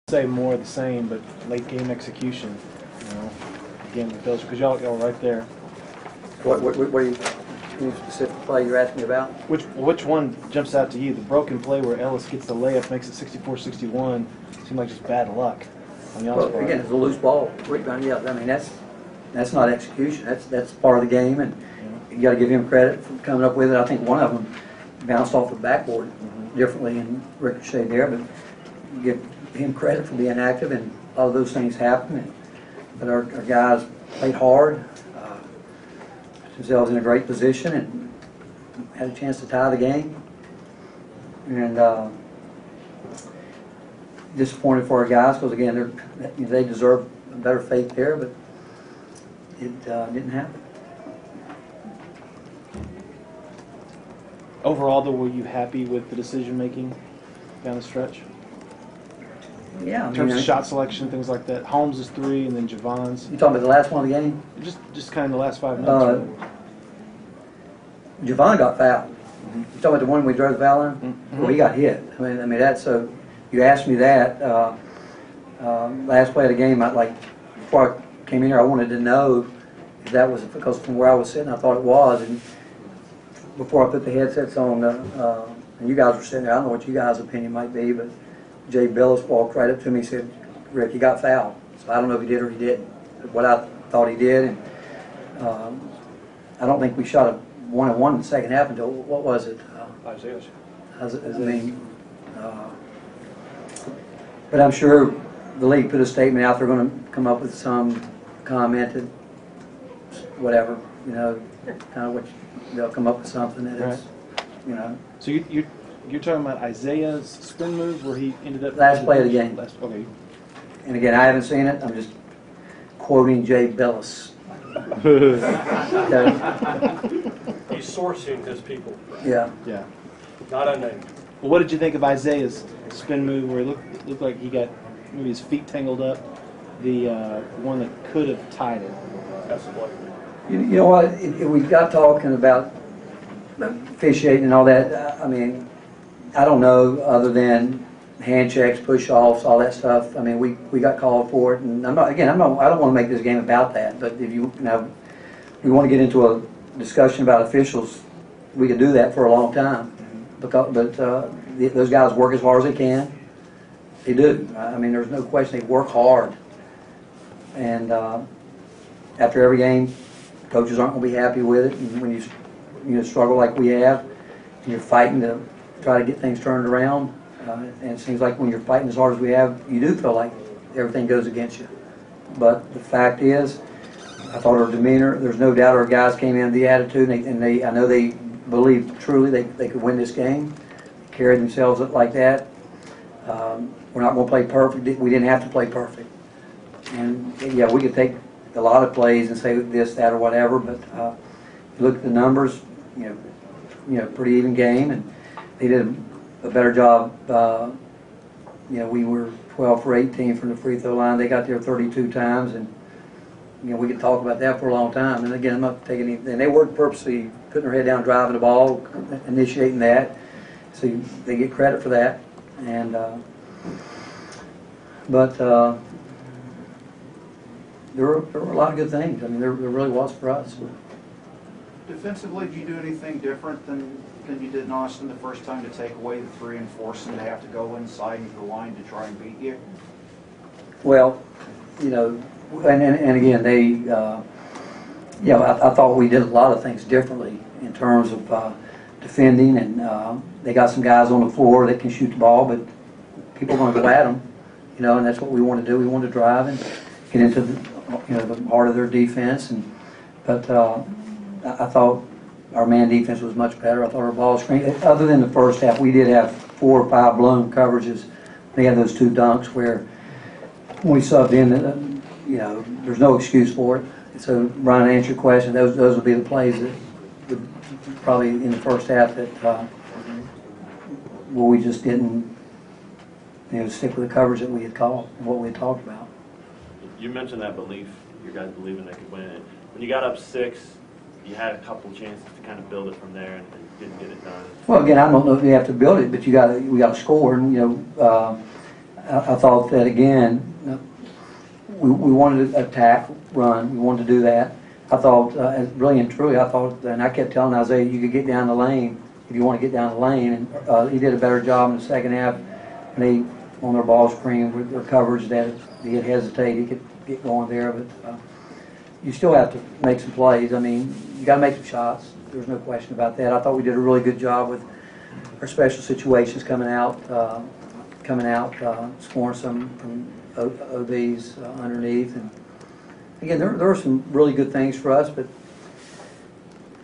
Say more of the same, but late game execution, again with those, because y'all right there. What are you, any specific play you're asking about? Which one jumps out to you? The broken play where Ellis gets the layup, makes it 64-61, seemed like just bad luck on y'all's part. Again, it's a loose ball rebound. Yeah, I mean that's not execution. That's part of the game, and you got to give him credit for coming up with it. I think one of them bounced off the backboard differently and ricocheted there, but you give him credit for being active, and all of those things happen. But our guys played hard, themselves in a great position, and had a chance to tie the game. And disappointed for our guys because again, they deserve a better fate there, but it didn't happen. Overall, though, were you happy with the decision making down the stretch? Yeah, in terms of shot selection, things like that. Holmes' 3, and then Javon's. You talking about the last one of the game? Just kind of the last 5 minutes. Javon got fouled. You talking about the one we drove the foul in? Well, he got hit. I mean that's so. You asked me that last play of the game. Before I came in here, I wanted to know if that was because from where I was sitting, I thought it was. And before I put the headsets on, and you guys were sitting there, I don't know what you guys' opinion might be, but Jay Billis walked right up to me and said, "Rick, you got fouled." So I don't know if he did or he didn't. What I thought he did, and I don't think we shot a 1-on-1 in the second half until, what was it? Isaiah. But I'm sure the league put a statement out. They're going to come up with some comment that, whatever, kind of what they'll come up with something that is, So you're talking about Isaiah's spin move where he ended up last play of the game. Okay. And again, I haven't seen it. I'm just quoting Jay Billis. He's sourcing his people. Yeah. Yeah. Not unnamed. Well, what did you think of Isaiah's spin move where it looked like he got maybe his feet tangled up? The one that could have tied it. That's the play. You know what? We got talking about officiating and all that. I mean, I don't know other than hand checks, push offs, all that stuff. I mean, we got called for it, and I don't want to make this game about that. But if we want to get into a discussion about officials, we could do that for a long time. But those guys work as hard as they can. They do. I mean, there's no question they work hard. And after every game, coaches aren't going to be happy with it. And when you struggle like we have, and you're fighting to try to get things turned around, and it seems like when you're fighting as hard as we have, you do feel like everything goes against you. But the fact is, I thought our demeanor, there's no doubt our guys came in with the attitude, and I know they believed truly they could win this game, carried themselves up like that. We're not going to play perfect. We didn't have to play perfect. And yeah, we could take a lot of plays and say this, that, or whatever, but you look at the numbers, pretty even game, and they did a better job. We were 12 for 18 from the free throw line. They got there 32 times, and we could talk about that for a long time. And again, I'm not taking anything. They worked purposely, putting their head down, driving the ball, initiating that. So they get credit for that. And but there were a lot of good things. I mean, there really was for us. Defensively, did you do anything different than you did in Austin the first time to take away the 3 and force them to have to go inside the line to try and beat you? Well, and again, they, I thought we did a lot of things differently in terms of defending, and they got some guys on the floor that can shoot the ball, but people are going to go at them, and that's what we want to do. We want to drive and get into the heart of their defense, but I thought our man defense was much better. I thought our ball screen, other than the first half, we did have 4 or 5 blown coverages. They had those 2 dunks where when we subbed in, there's no excuse for it. So, Brian, to answer your question, those would be the plays that would probably in the first half that where we just didn't stick with the coverage that we had called and what we had talked about. You mentioned that belief, you guys believing they could win. When you got up 6, you had a couple chances to kind of build it from there and didn't get it done. Well, again, I don't know if you have to build it, but we got to score, and I thought that again, we wanted to attack, run, we wanted to do that. I thought, really and truly, I thought, and I kept telling Isaiah, you could get down the lane if you want to get down the lane, and he did a better job in the second half. And they, on their ball screen, with their coverage, that if he had hesitated, he could get going there. But you still have to make some plays. I mean, you got to make some shots. There's no question about that. I thought we did a really good job with our special situations coming out, scoring some from OBs underneath. And again, there were some really good things for us, but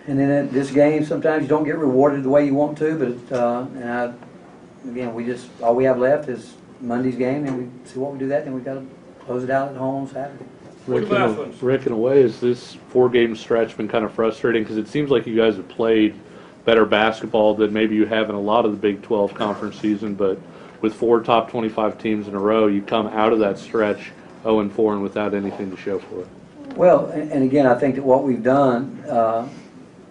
and then at this game, sometimes you don't get rewarded the way you want to. But again, all we have left is Monday's game, and we see what we do that. Then we got to close it out at home on Saturday. Rick, in a way, has this 4-game stretch been kind of frustrating? Because it seems like you guys have played better basketball than maybe you have in a lot of the Big 12 conference season, but with 4 top 25 teams in a row, you come out of that stretch 0-4 and without anything to show for it. Well, and again, I think that what we've done,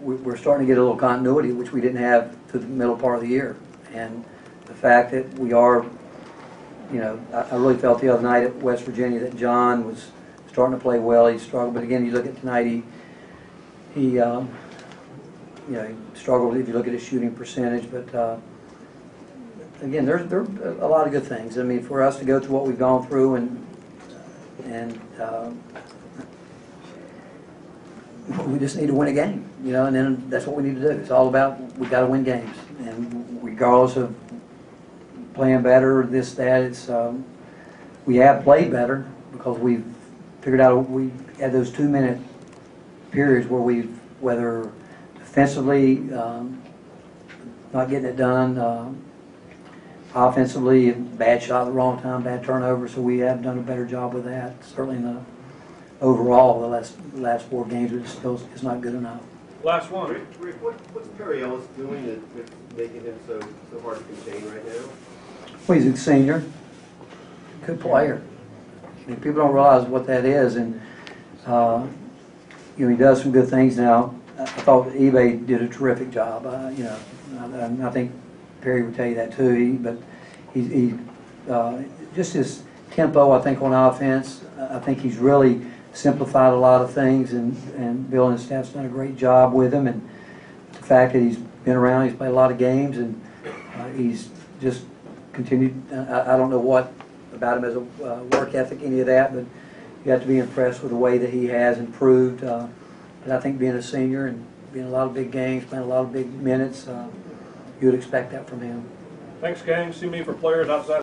we're starting to get a little continuity, which we didn't have through the middle part of the year. And the fact that we are, I really felt the other night at West Virginia that John was starting to play well. He struggled, but again, you look at tonight, he struggled if you look at his shooting percentage. But again, there are a lot of good things. I mean, for us to go through what we've gone through and we just need to win a game, and then that's what we need to do. It's all about, we got to win games, and regardless of playing better, this, that, we have played better because we've figured out we had those 2-minute periods where whether defensively, not getting it done, offensively, bad shot at the wrong time, bad turnover, so we have done a better job with that. Certainly in the overall, the last 4 games, it still is not good enough. Last one. Rick, what's Perry Ellis doing that's making him so hard to contain right now? Well, he's a senior, good player. I mean, people don't realize what that is, and he does some good things now. I thought eBay did a terrific job. I think Perry would tell you that too. But he just his tempo, I think, on offense. I think he's really simplified a lot of things, and Bill and his staff's done a great job with him. And the fact that he's been around, he's played a lot of games, and he's just continued. I don't know what about him as a work ethic, any of that, but you have to be impressed with the way that he has improved. But I think being a senior and being in a lot of big games, playing a lot of big minutes, you would expect that from him. Thanks, gang. See me for players outside.